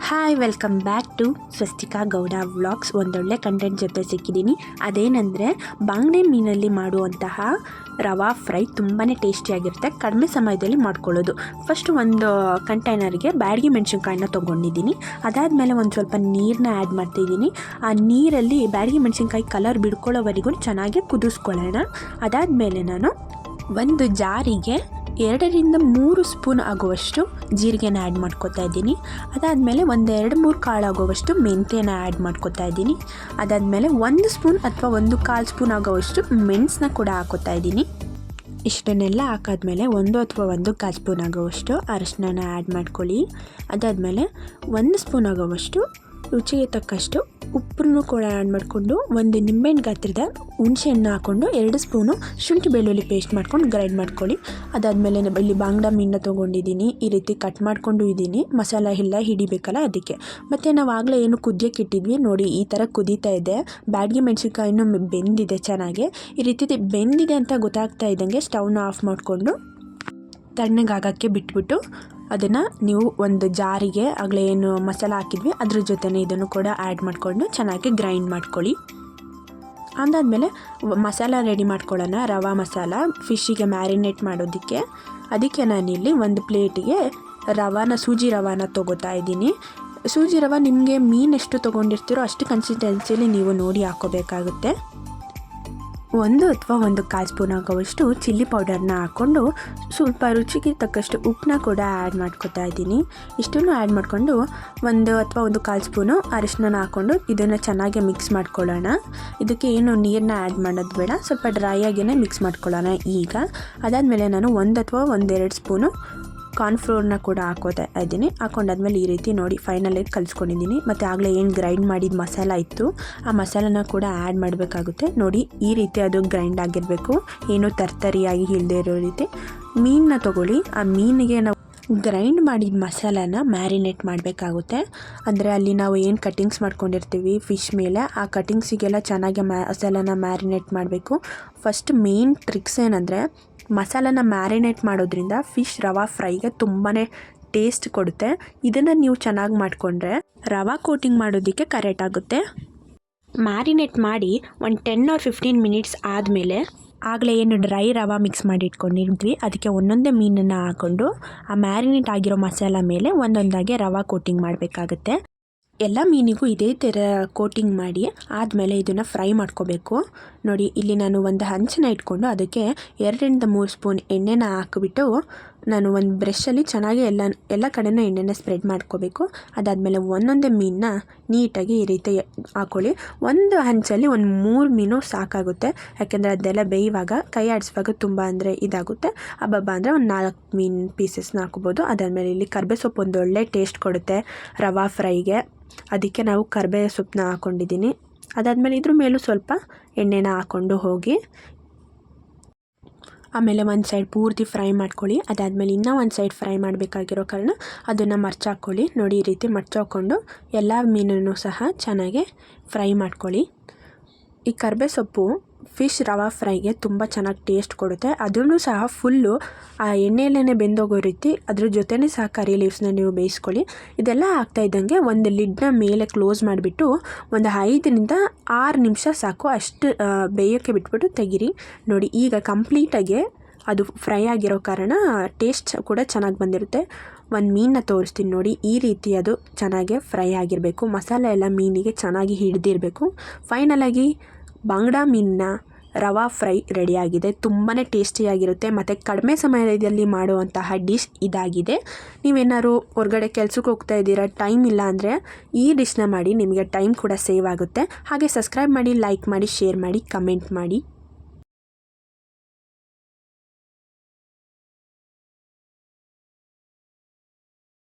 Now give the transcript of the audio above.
Hi welcome back to Swastika Gowda vlogs. ಒಂದೊಳ್ಳೆ content ಜೊತೆ ಸಿಕ್ಕಿದ್ದೀನಿ. ಅದೇನೆಂದರೆ ಬಾಂಗ್ಡೆ ಮೀನಲ್ಲಿ ಮಾಡುವಂತಹ ರವಾ ಫ್ರೈ ತುಂಬಾ ಟೇಸ್ಟಿಯಾಗಿರುತ್ತೆ. ಕಡಿಮೆ ಸಮಯದಲ್ಲಿ ಮಾಡ್ಕೊಳ್ಳೋದು. ಫಸ್ಟ್ ಒಂದು ಕಂಟೈನರ್ಗೆ ಬ್ಯಾಡಗಿ ಮೆಣಸಿನ್ಕಾಯಿನ ತೊಗೊಂಡಿದ್ದೀನಿ. ಅದಾದಮೇಲೆ ಒಂದು ಸ್ವಲ್ಪ ನೀರನ್ನ ಆ್ಯಡ್ ಮಾಡ್ತಾಯಿದ್ದೀನಿ. ಆ ನೀರಲ್ಲಿ ಬ್ಯಾಡಗಿ ಮೆಣಸಿನ್ಕಾಯಿ ಕಲರ್ ಬಿಡ್ಕೊಳ್ಳೋವರೆಗೂ ಚೆನ್ನಾಗಿ ಕುದಿಸ್ಕೊಳ್ಳೋಣ. ಅದಾದಮೇಲೆ ನಾನು ಒಂದು ಜಾರಿಗೆ 2-3 ಸ್ಪೂನ್ ಆಗುವಷ್ಟು ಜೀರಿಗೆನ ಆ್ಯಡ್ ಮಾಡ್ಕೊತಾ ಇದ್ದೀನಿ. ಅದಾದಮೇಲೆ 1-2-3 ಕಾಳು ಆಗುವಷ್ಟು ಮೆಂತ್ಯನ ಆ್ಯಡ್ ಮಾಡ್ಕೊತಾ ಇದ್ದೀನಿ. ಅದಾದಮೇಲೆ 1 ಸ್ಪೂನ್ ಅಥವಾ 1/4 ಸ್ಪೂನ್ ಆಗುವಷ್ಟು ಮೆಣಸನ್ನ ಕೂಡ ಹಾಕೋತಾ ಇದ್ದೀನಿ. ಇಷ್ಟನ್ನೆಲ್ಲ ಹಾಕಾದ್ಮೇಲೆ 1 ಅಥವಾ 1/4 ಸ್ಪೂನ್ ಆಗುವಷ್ಟು ಅರಿಶಿನ ಆ್ಯಡ್ ಮಾಡ್ಕೊಳ್ಳಿ. ಅದಾದಮೇಲೆ 1 ಸ್ಪೂನ್ ಆಗುವಷ್ಟು ರುಚಿಗೆ ತಕ್ಕಷ್ಟು ಉಪ್ಪನ್ನು ಕೂಡ ಆ್ಯಡ್ ಮಾಡಿಕೊಂಡು, ಒಂದು ನಿಂಬೆಹಣ್ಣು ಗಾತ್ರದ ಹುಣಸೆಹಣ್ಣು ಹಾಕ್ಕೊಂಡು 2 ಸ್ಪೂನು ಶುಂಠಿ ಬೆಳ್ಳುಳ್ಳಿ ಪೇಸ್ಟ್ ಮಾಡ್ಕೊಂಡು ಗ್ರೈಂಡ್ ಮಾಡ್ಕೊಳ್ಳಿ. ಅದಾದಮೇಲೆ ಇಲ್ಲಿ ಬಾಂಗ್ಡಾ ಮೀನನ್ನ ತೊಗೊಂಡಿದ್ದೀನಿ. ಈ ರೀತಿ ಕಟ್ ಮಾಡ್ಕೊಂಡು ಇದ್ದೀನಿ. ಮಸಾಲ ಎಲ್ಲ ಹಿಡಿಬೇಕಲ್ಲ ಅದಕ್ಕೆ. ಮತ್ತು ನಾವು ಆಗಲೇ ಏನು ಕುದಿಯೋಕೆ ಇಟ್ಟಿದ್ವಿ ನೋಡಿ, ಈ ಥರ ಕುದೀತಾ ಇದೆ. ಬ್ಯಾಡಗಿ ಮೆಣಸಿನ್ಕಾಯಿನೂ ಬೆಂದಿದೆ ಚೆನ್ನಾಗಿ. ಈ ರೀತಿ ಬೆಂದಿದೆ ಅಂತ ಗೊತ್ತಾಗ್ತಾ ಇದ್ದಂಗೆ ಸ್ಟವ್ನ ಆಫ್ ಮಾಡಿಕೊಂಡು ತಣ್ಣಗಾಗೋಕ್ಕೆ ಬಿಟ್ಬಿಟ್ಟು ಅದನ್ನು ನೀವು ಒಂದು ಜಾರಿಗೆ ಆಗಲೇ ಏನು ಮಸಾಲ ಹಾಕಿದ್ವಿ ಅದ್ರ ಜೊತೆನೇ ಇದನ್ನು ಕೂಡ ಆ್ಯಡ್ ಮಾಡಿಕೊಂಡು ಚೆನ್ನಾಗಿ ಗ್ರೈಂಡ್ ಮಾಡ್ಕೊಳ್ಳಿ. ಅದಾದಮೇಲೆ ಮಸಾಲ ರೆಡಿ ಮಾಡ್ಕೊಳ್ಳೋಣ. ರವಾ ಮಸಾಲ ಫಿಶ್ಶಿಗೆ ಮ್ಯಾರಿನೇಟ್ ಮಾಡೋದಕ್ಕೆ. ಅದಕ್ಕೆ ನಾನಿಲ್ಲಿ ಒಂದು ಪ್ಲೇಟಿಗೆ ಸೂಜಿ ರವಾನ ತೊಗೋತಾ ಇದ್ದೀನಿ. ಸೂಜಿ ರವೆ ನಿಮಗೆ ಮೀನು ಎಷ್ಟು ತೊಗೊಂಡಿರ್ತೀರೋ ಅಷ್ಟು ಕನ್ಸಿಸ್ಟೆನ್ಸಿಯಲ್ಲಿ ನೀವು ನೋಡಿ ಹಾಕ್ಕೋಬೇಕಾಗುತ್ತೆ. 1 ಅಥವಾ 1/4 ಸ್ಪೂನ್ ಆಗುವಷ್ಟು ಚಿಲ್ಲಿ ಪೌಡರ್ನ ಹಾಕ್ಕೊಂಡು ಸ್ವಲ್ಪ ರುಚಿಗೆ ತಕ್ಕಷ್ಟು ಉಪ್ಪನ್ನ ಕೂಡ ಆ್ಯಡ್ ಮಾಡ್ಕೊತಾ ಇದ್ದೀನಿ. ಇಷ್ಟನ್ನು ಆ್ಯಡ್ ಮಾಡಿಕೊಂಡು 1 ಅಥವಾ 1/4 ಸ್ಪೂನು ಅರಿಶಿನ ಹಾಕ್ಕೊಂಡು ಇದನ್ನು ಚೆನ್ನಾಗಿ ಮಿಕ್ಸ್ ಮಾಡ್ಕೊಳ್ಳೋಣ. ಇದಕ್ಕೆ ಏನು ನೀರನ್ನ ಆ್ಯಡ್ ಮಾಡೋದು ಬೇಡ, ಸ್ವಲ್ಪ ಡ್ರೈ ಆಗಿಯೇ ಮಿಕ್ಸ್ ಮಾಡ್ಕೊಳ್ಳೋಣ ಈಗ. ಅದಾದಮೇಲೆ ನಾನು 1 ಅಥವಾ 1-2 ಸ್ಪೂನು ಕಾರ್ನ್ಫ್ಲೋರ್ನ ಕೂಡ ಹಾಕೋತಾ ಇದ್ದೀನಿ. ಹಾಕೊಂಡಾದ್ಮೇಲೆ ಈ ರೀತಿ ನೋಡಿ ಫೈನಲಾಗಿ ಕಲಿಸ್ಕೊಂಡಿದ್ದೀನಿ. ಮತ್ತು ಆಗಲೇ ಏನು ಗ್ರೈಂಡ್ ಮಾಡಿದ ಮಸಾಲ ಇತ್ತು ಆ ಮಸಾಲನ ಕೂಡ ಆ್ಯಡ್ ಮಾಡಬೇಕಾಗುತ್ತೆ. ನೋಡಿ ಈ ರೀತಿ ಅದು ಗ್ರೈಂಡ್ ಆಗಿರಬೇಕು, ಏನು ತರ್ತರಿಯಾಗಿ ಇಲ್ಲದೆ ಇರೋ ರೀತಿ. ಮೀನನ್ನ ತೊಗೊಳ್ಳಿ. ಆ ಮೀನಿಗೆ ನಾವು ಗ್ರೈಂಡ್ ಮಾಡಿದ ಮಸಾಲಾನ ಮ್ಯಾರಿನೇಟ್ ಮಾಡಬೇಕಾಗುತ್ತೆ. ಅಂದರೆ ಅಲ್ಲಿ ನಾವು ಏನು ಕಟ್ಟಿಂಗ್ಸ್ ಮಾಡ್ಕೊಂಡಿರ್ತೀವಿ ಫಿಶ್ ಮೇಲೆ, ಆ ಕಟ್ಟಿಂಗ್ಸಿಗೆಲ್ಲ ಚೆನ್ನಾಗಿ ಮಸಾಲಾನ ಮ್ಯಾರಿನೇಟ್ ಮಾಡಬೇಕು. ಫಸ್ಟ್ ಮೇನ್ ಟ್ರಿಕ್ಸ್ ಏನಂದರೆ, ಮಸಾಲಾನ ಮ್ಯಾರಿನೇಟ್ ಮಾಡೋದ್ರಿಂದ ಫಿಶ್ ರವಾ ಫ್ರೈಗೆ ತುಂಬಾ ಟೇಸ್ಟ್ ಕೊಡುತ್ತೆ. ಇದನ್ನು ನೀವು ಚೆನ್ನಾಗಿ ಮಾಡಿಕೊಂಡ್ರೆ ರವಾ ಕೋಟಿಂಗ್ ಮಾಡೋದಕ್ಕೆ ಕರೆಕ್ಟ್ ಆಗುತ್ತೆ. ಮ್ಯಾರಿನೇಟ್ ಮಾಡಿ ಒಂದು 10 or 15 ಮಿನಿಟ್ಸ್ ಆದಮೇಲೆ ಆಗಲೇ ಏನು ಡ್ರೈ ರವಾ ಮಿಕ್ಸ್ ಮಾಡಿ ಇಟ್ಕೊಂಡಿದ್ವಿ ಅದಕ್ಕೆ ಒಂದೊಂದೇ ಮೀನನ್ನು ಹಾಕ್ಕೊಂಡು ಆ ಮ್ಯಾರಿನೇಟ್ ಆಗಿರೋ ಮಸಾಲ ಮೇಲೆ ಒಂದೊಂದಾಗಿ ರವಾ ಕೋಟಿಂಗ್ ಮಾಡಬೇಕಾಗುತ್ತೆ. ಎಲ್ಲ ಮೀನಿಗೂ ಇದೇ ಥರ ಕೋಟಿಂಗ್ ಮಾಡಿ ಆದಮೇಲೆ ಇದನ್ನು ಫ್ರೈ ಮಾಡ್ಕೋಬೇಕು. ನೋಡಿ ಇಲ್ಲಿ ನಾನು ಒಂದು ಹಂಚನ್ನ ಇಟ್ಕೊಂಡು ಅದಕ್ಕೆ 2-3 ಸ್ಪೂನ್ ಎಣ್ಣೆನ ಹಾಕಿಬಿಟ್ಟು ನಾನು ಒಂದು ಬ್ರಷಲ್ಲಿ ಚೆನ್ನಾಗಿ ಎಲ್ಲ ಕಡೆನೂ ಎಣ್ಣೆನ ಸ್ಪ್ರೆಡ್ ಮಾಡ್ಕೋಬೇಕು. ಅದಾದಮೇಲೆ ಒಂದೊಂದೇ ಮೀನನ್ನ ನೀಟಾಗಿ ಈ ರೀತಿ ಹಾಕ್ಕೊಳ್ಳಿ. ಒಂದು ಹಂಚಲ್ಲಿ 3 ಮೀನು ಸಾಕಾಗುತ್ತೆ. ಯಾಕೆಂದರೆ ಅದೆಲ್ಲ ಬೇಯುವಾಗ ಕೈ ಆಡಿಸುವಾಗ ತುಂಬ ಅಂದರೆ ಇದಾಗುತ್ತೆ. ಹಬ್ಬ ಅಂದರೆ ಒಂದು 4 ಮೀನು ಪೀಸಸ್ನ ಹಾಕೋಬೋದು. ಅದಾದಮೇಲೆ ಇಲ್ಲಿ ಕರ್ಬೇವು ಸೊಪ್ಪು ಒಂದು ಒಳ್ಳೆ ಟೇಸ್ಟ್ ಕೊಡುತ್ತೆ ರವಾ ಫ್ರೈಗೆ. ಅದಕ್ಕೆ ನಾವು ಕರ್ಬೇವು ಸೊಪ್ಪನ್ನ ಹಾಕ್ಕೊಂಡಿದ್ದೀನಿ. ಅದಾದಮೇಲೆ ಇದ್ರ ಮೇಲೂ ಸ್ವಲ್ಪ ಎಣ್ಣೆನ ಹಾಕ್ಕೊಂಡು ಹೋಗಿ ಆಮೇಲೆ ಒಂದು ಸೈಡ್ ಪೂರ್ತಿ ಫ್ರೈ ಮಾಡ್ಕೊಳ್ಳಿ. ಅದಾದಮೇಲೆ ಇನ್ನೂ ಒಂದು ಸೈಡ್ ಫ್ರೈ ಮಾಡಬೇಕಾಗಿರೋ ಕಾರಣ ಅದನ್ನು ಮರ್ಚಾಕ್ಕೊಳ್ಳಿ. ನೋಡಿ ಈ ರೀತಿ ಮರ್ಚಾಕೊಂಡು ಎಲ್ಲ ಮೀನನ್ನು ಸಹ ಚೆನ್ನಾಗಿ ಫ್ರೈ ಮಾಡ್ಕೊಳ್ಳಿ. ಈ ಕರ್ಬೇವು ಸೊಪ್ಪು ಫಿಶ್ ರವಾ ಫ್ರೈಗೆ ತುಂಬ ಚೆನ್ನಾಗಿ ಟೇಸ್ಟ್ ಕೊಡುತ್ತೆ. ಅದನ್ನು ಸಹ ಫುಲ್ಲು ಆ ಎಣ್ಣೆಯಲ್ಲೇ ಬೆಂದೋಗೋ ರೀತಿ ಅದ್ರ ಜೊತೆನೇ ಸಹ ಕರಿ ಲೀವ್ಸ್ನ ನೀವು ಬೇಯಿಸ್ಕೊಳ್ಳಿ. ಇದೆಲ್ಲ ಆಗ್ತಾಯಿದ್ದಂಗೆ ಒಂದು ಲಿಡ್ನ ಮೇಲೆ ಕ್ಲೋಸ್ ಮಾಡಿಬಿಟ್ಟು ಒಂದು 5-6 ನಿಮಿಷ ಸಾಕು, ಅಷ್ಟು ಬೇಯೋಕ್ಕೆ ಬಿಟ್ಬಿಟ್ಟು ತೆಗೀರಿ. ನೋಡಿ ಈಗ ಕಂಪ್ಲೀಟಾಗಿ ಅದು ಫ್ರೈ ಆಗಿರೋ ಕಾರಣ ಟೇಸ್ಟ್ ಕೂಡ ಚೆನ್ನಾಗಿ ಬಂದಿರುತ್ತೆ. ಒಂದು ಮೀನನ್ನ ತೋರಿಸ್ತೀನಿ ನೋಡಿ, ಈ ರೀತಿ ಅದು ಚೆನ್ನಾಗಿ ಫ್ರೈ ಆಗಿರಬೇಕು. ಮಸಾಲ ಎಲ್ಲ ಮೀನಿಗೆ ಚೆನ್ನಾಗಿ ಹಿಡಿದಿರಬೇಕು. ಫೈನಲಾಗಿ ಬಾಂಗ್ಡಾ ಮೀನನ್ನ ರವಾ ಫ್ರೈ ರೆಡಿಯಾಗಿದೆ. ತುಂಬಾ ಟೇಸ್ಟಿಯಾಗಿರುತ್ತೆ ಮತ್ತು ಕಡಿಮೆ ಸಮಯದಲ್ಲಿ ಮಾಡುವಂತಹ ಡಿಶ್ ಇದಾಗಿದೆ. ನೀವೇನಾದ್ರು ಹೊರಗಡೆ ಕೆಲಸಕ್ಕೆ ಹೋಗ್ತಾ ಇದ್ದೀರಾ, ಟೈಮ್ ಇಲ್ಲ ಅಂದರೆ ಈ ಡಿಶ್ನ ಮಾಡಿ, ನಿಮಗೆ ಟೈಮ್ ಕೂಡ ಸೇವ್ ಆಗುತ್ತೆ. ಹಾಗೆ ಸಬ್ಸ್ಕ್ರೈಬ್ ಮಾಡಿ, ಲೈಕ್ ಮಾಡಿ, ಶೇರ್ ಮಾಡಿ, ಕಮೆಂಟ್ ಮಾಡಿ.